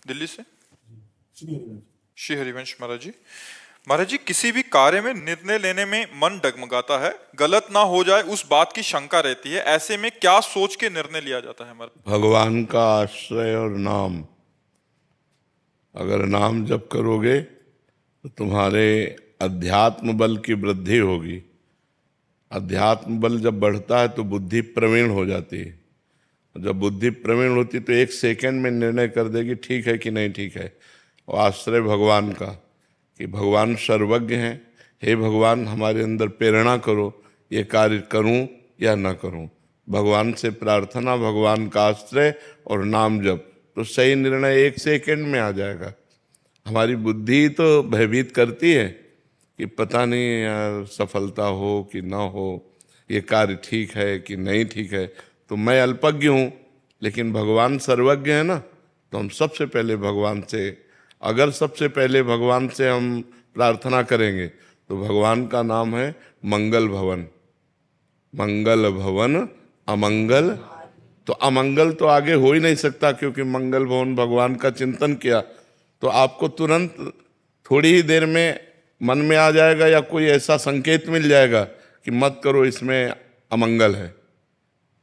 दिल्ली से श्री हरिवंश महाराज जी, किसी भी कार्य में निर्णय लेने में मन डगमगाता है, गलत ना हो जाए उस बात की शंका रहती है। ऐसे में क्या सोच के निर्णय लिया जाता है हमारा? भगवान का आश्रय और नाम। अगर नाम जप करोगे तो तुम्हारे अध्यात्म बल की वृद्धि होगी। अध्यात्म बल जब बढ़ता है तो बुद्धि प्रवीण हो जाती है। जब बुद्धि प्रवीण होती तो एक सेकंड में निर्णय कर देगी ठीक है कि नहीं ठीक है। और आश्रय भगवान का, कि भगवान सर्वज्ञ हैं। हे भगवान, हमारे अंदर प्रेरणा करो, ये कार्य करूं या ना करूं। भगवान से प्रार्थना, भगवान का आश्रय और नाम जप, तो सही निर्णय एक सेकंड में आ जाएगा। हमारी बुद्धि तो भयभीत करती है कि पता नहीं यार सफलता हो कि ना हो, ये कार्य ठीक है कि नहीं ठीक है। तो मैं अल्पज्ञ हूँ, लेकिन भगवान सर्वज्ञ है ना। तो हम सबसे पहले भगवान से, अगर सबसे पहले भगवान से हम प्रार्थना करेंगे तो भगवान का नाम है मंगल भवन। मंगल भवन अमंगल, तो अमंगल तो आगे हो ही नहीं सकता, क्योंकि मंगल भवन भगवान का चिंतन किया तो आपको तुरंत थोड़ी ही देर में मन में आ जाएगा या कोई ऐसा संकेत मिल जाएगा कि मत करो, इसमें अमंगल है।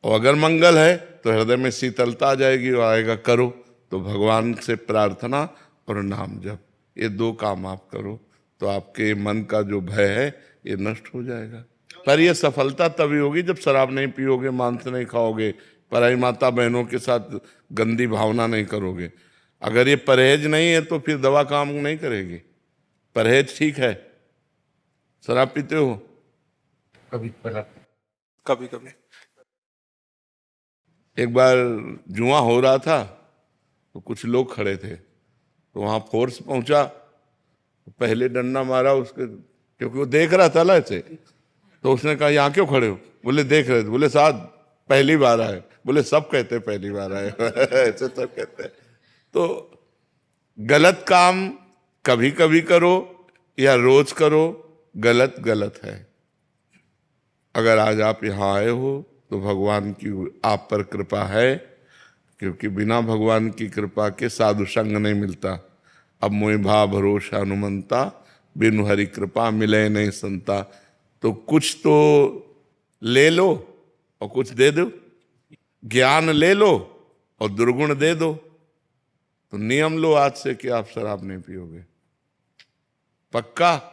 और अगर मंगल है तो हृदय में शीतलता आ जाएगी और आएगा करो। तो भगवान से प्रार्थना और नाम जप, ये दो काम आप करो तो आपके मन का जो भय है ये नष्ट हो जाएगा। पर ये सफलता तभी होगी जब शराब नहीं पियोगे, मांस नहीं खाओगे, पराई माता बहनों के साथ गंदी भावना नहीं करोगे। अगर ये परहेज नहीं है तो फिर दवा काम नहीं करेगी। परहेज ठीक है। शराब पीते हो? कभी कभी एक बार जुआ हो रहा था तो कुछ लोग खड़े थे, तो वहां फोर्स पहुंचा, पहले डंडा मारा उसके, क्योंकि वो देख रहा था ना ऐसे। तो उसने कहा यहाँ क्यों खड़े हो? बोले देख रहे थे। बोले साहब पहली बार आए। बोले सब कहते पहली बार आए ऐसे सब कहते हैं। तो गलत काम कभी कभी करो या रोज करो, गलत गलत है। अगर आज आप यहाँ आए हो तो भगवान की आप पर कृपा है, क्योंकि बिना भगवान की कृपा के साधु संग नहीं मिलता। अब मोहि भा भरोसा हनुमंता, बिनु हरि कृपा मिले नहीं संता। तो कुछ तो ले लो और कुछ दे दो। ज्ञान ले लो और दुर्गुण दे दो। तो नियम लो आज से कि आप शराब नहीं पियोगे। पक्का?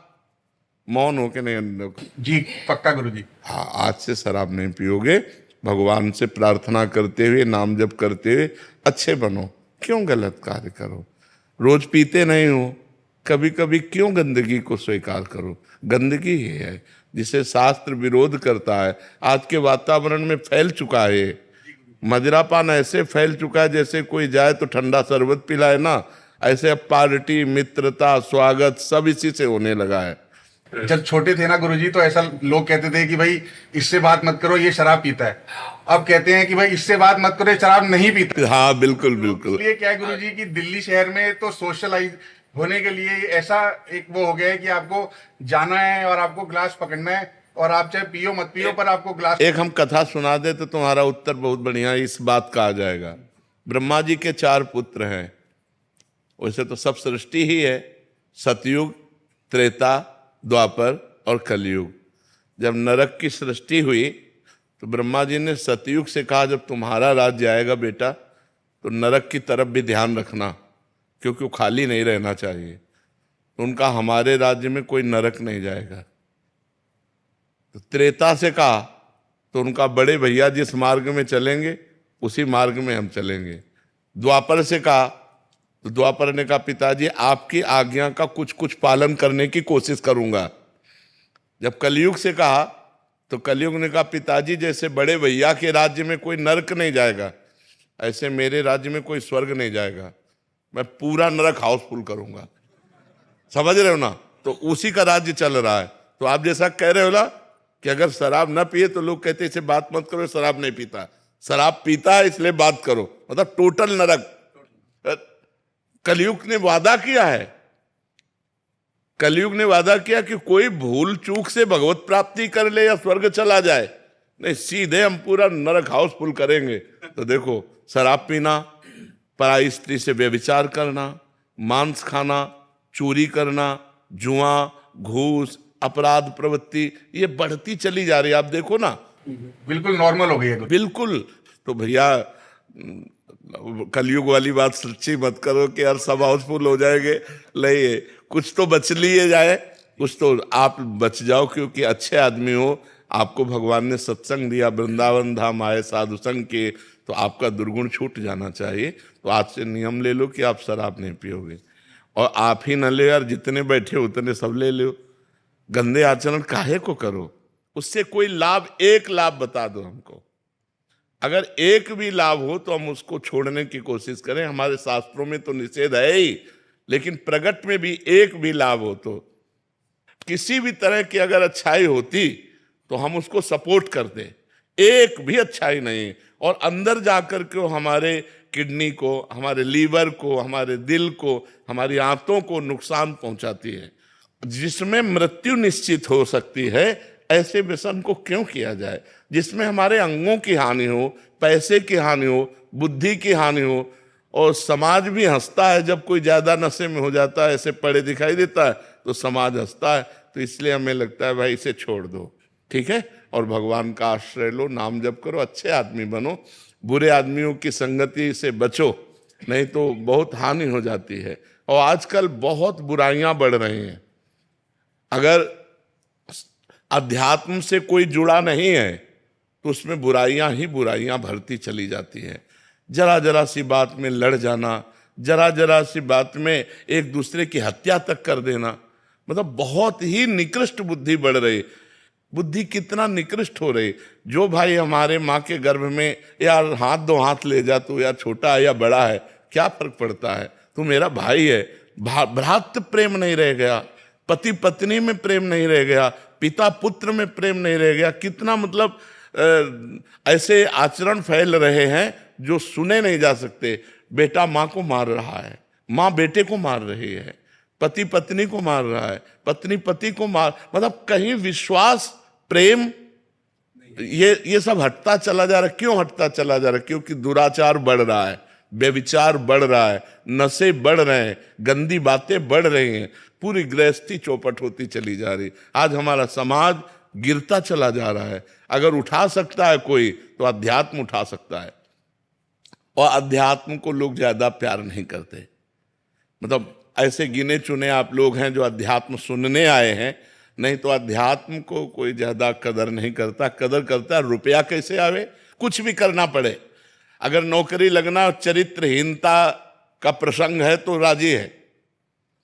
मौन हो के नहीं? जी पक्का गुरुजी। हाँ, आज से शराब नहीं पियोगे। भगवान से प्रार्थना करते हुए, नाम जप करते हुए अच्छे बनो। क्यों गलत कार्य करो? रोज पीते नहीं हो, कभी कभी क्यों गंदगी को स्वीकार करो? गंदगी ही है जिसे शास्त्र विरोध करता है। आज के वातावरण में फैल चुका है। मदिरापान ऐसे फैल चुका है जैसे कोई जाए तो ठंडा शरबत पिलाए ना। ऐसे अब पार्टी, मित्रता, स्वागत सब इसी से होने लगा है। जब छोटे थे ना गुरुजी तो ऐसा लोग कहते थे कि भाई इससे बात मत करो, ये शराब पीता है। अब कहते हैं कि भाई इससे बात मत करो, ये शराब नहीं पीता। हाँ बिल्कुल बिल्कुल। ये क्या है गुरुजी कि दिल्ली शहर में तो सोशलाइज होने के लिए ऐसा एक वो हो गया है कि आपको जाना है और आपको ग्लास पकड़ना है, और आप चाहे पियो मत पियो पर आपको ग्लास। एक हम कथा सुना दे तो तुम्हारा उत्तर बहुत बढ़िया इस बात का आ जाएगा। ब्रह्मा जी के 4 पुत्र हैं। वैसे तो सब सृष्टि ही है, सतयुग, त्रेता, द्वापर और कलयुग। जब नरक की सृष्टि हुई तो ब्रह्मा जी ने सतयुग से कहा जब तुम्हारा राज्य आएगा बेटा तो नरक की तरफ भी ध्यान रखना, क्योंकि वो खाली नहीं रहना चाहिए। तो उनका हमारे राज्य में कोई नरक नहीं जाएगा। तो त्रेता से कहा तो उनका बड़े भैया जिस मार्ग में चलेंगे उसी मार्ग में हम चलेंगे। द्वापर से कहा तो द्वापर ने कहा पिताजी आपकी आज्ञा का कुछ कुछ पालन करने की कोशिश करूंगा। जब कलयुग से कहा तो कलयुग ने कहा पिताजी जैसे बड़े भैया के राज्य में कोई नरक नहीं जाएगा, ऐसे मेरे राज्य में कोई स्वर्ग नहीं जाएगा। मैं पूरा नरक हाउसफुल करूंगा। समझ रहे हो ना? तो उसी का राज्य चल रहा है। तो आप जैसा कह रहे हो ना कि अगर शराब ना पिए तो लोग कहते इसे बात मत करो, शराब नहीं पीता। शराब पीता है इसलिए बात करो, मतलब टोटल नरक। कलयुग ने वादा किया है, कलयुग ने वादा किया कि कोई भूल चूक से भगवत प्राप्ति कर ले या स्वर्ग चला जाए, नहीं सीधे हम पूरा नरक हाउसफुल करेंगे। तो देखो शराब पीना, पराई स्त्री से व्यभिचार करना, मांस खाना, चोरी करना, जुआ, घूस, अपराध प्रवृत्ति, ये बढ़ती चली जा रही है। आप देखो ना, बिल्कुल नॉर्मल हो गई है। बिल्कुल। तो भैया कलयुग वाली बात सच्ची मत करो कि यार सब हाउसफुल हो जाएंगे, नहीं, कुछ तो बच लिए जाए, कुछ तो आप बच जाओ, क्योंकि अच्छे आदमी हो, आपको भगवान ने सत्संग दिया, वृंदावन धाम आए साधु संग के, तो आपका दुर्गुण छूट जाना चाहिए। तो आज से नियम ले लो कि आप शराब नहीं पियोगे, और आप ही न ले यार, जितने बैठे उतने सब ले लो। गंदे आचरण काहे को करो, उससे कोई लाभ, एक लाभ बता दो हमको, अगर एक भी लाभ हो तो हम उसको छोड़ने की कोशिश करें। हमारे शास्त्रों में तो निषेध है ही, लेकिन प्रगट में भी एक भी लाभ हो, तो किसी भी तरह की अगर अच्छाई होती तो हम उसको सपोर्ट करते। एक भी अच्छाई नहीं, और अंदर जाकर के हमारे किडनी को, हमारे लीवर को, हमारे दिल को, हमारी आंतों को नुकसान पहुंचाती है, जिसमें मृत्यु निश्चित हो सकती है। ऐसे व्यसन को क्यों किया जाए जिसमें हमारे अंगों की हानि हो, पैसे की हानि हो, बुद्धि की हानि हो। और समाज भी हंसता है जब कोई ज्यादा नशे में हो जाता है, ऐसे पड़े दिखाई देता है तो समाज हंसता है। तो इसलिए हमें लगता है भाई इसे छोड़ दो, ठीक है, और भगवान का आश्रय लो, नाम जप करो, अच्छे आदमी बनो, बुरे आदमियों की संगति से बचो, नहीं तो बहुत हानि हो जाती है। और आजकल बहुत बुराइयां बढ़ रही हैं। अगर अध्यात्म से कोई जुड़ा नहीं है तो उसमें बुराइयां ही बुराइयां भरती चली जाती हैं। जरा जरा सी बात में लड़ जाना, जरा जरा सी बात में एक दूसरे की हत्या तक कर देना, मतलब बहुत ही निकृष्ट बुद्धि बढ़ रही। बुद्धि कितना निकृष्ट हो रही। जो भाई हमारे माँ के गर्भ में, यार हाथ दो हाथ ले जा, तू यार छोटा है या बड़ा है, क्या फर्क पड़ता है, तू मेरा भाई है। भ्रातृ प्रेम नहीं रह गया, पति पत्नी में प्रेम नहीं रह गया, पिता पुत्र में प्रेम नहीं रह गया। कितना मतलब ऐसे आचरण फैल रहे हैं जो सुने नहीं जा सकते। बेटा माँ को मार रहा है, माँ बेटे को मार रही है, पति पत्नी को मार रहा है, पत्नी पति को मार, मतलब कहीं विश्वास, प्रेम, ये सब हटता चला जा रहा है। क्यों हटता चला जा रहा है? क्योंकि दुराचार बढ़ रहा है, व्यभिचार बढ़ रहा है, नशे बढ़ रहे हैं, गंदी बातें बढ़ रही हैं, पूरी गृहस्थी चौपट होती चली जा रही। आज हमारा समाज गिरता चला जा रहा है। अगर उठा सकता है कोई तो अध्यात्म उठा सकता है, और अध्यात्म को लोग ज्यादा प्यार नहीं करते। मतलब ऐसे गिने चुने आप लोग हैं जो अध्यात्म सुनने आए हैं, नहीं तो अध्यात्म को कोई ज्यादा कदर नहीं करता। कदर करता है रुपया कैसे आवे, कुछ भी करना पड़े। अगर नौकरी लगना, चरित्रहीनता का प्रसंग है तो राजी है।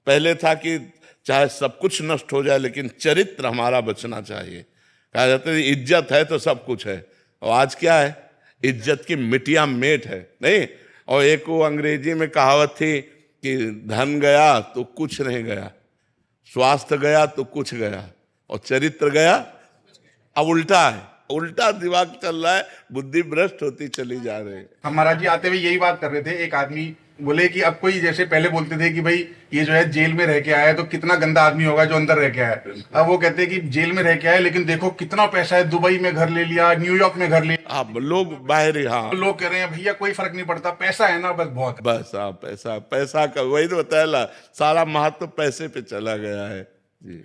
पहले था कि चाहे सब कुछ नष्ट हो जाए लेकिन चरित्र हमारा बचना चाहिए। कहा जाता है इज्जत है तो सब कुछ है, और आज क्या है, इज्जत की मिटिया मेट है, नहीं। और एक वो अंग्रेजी में कहावत थी कि धन गया तो कुछ नहीं गया, स्वास्थ्य गया तो कुछ गया, और चरित्र गया। अब उल्टा है, उल्टा दिमाग चल रहा है, बुद्धि भ्रष्ट होती चली जा रही है। हम महाराज जी आते हुए यही बात कर रहे थे। एक आदमी बोले कि अब कोई, जैसे पहले बोलते थे कि भाई ये जो है जेल में रह के आया है तो कितना गंदा आदमी होगा जो अंदर रह के आया है। अब वो कहते हैं कि जेल में रह के आया लेकिन देखो कितना पैसा है, दुबई में घर ले लिया, न्यूयॉर्क में घर ले लिया। अब लोग बाहर, हाँ, लोग कह रहे हैं भैया कोई फर्क नहीं पड़ता, पैसा है ना, बस बहुत है। बस हाँ, पैसा, पैसा का वही तो बताया, सारा महत्व पैसे पे चला गया है जी।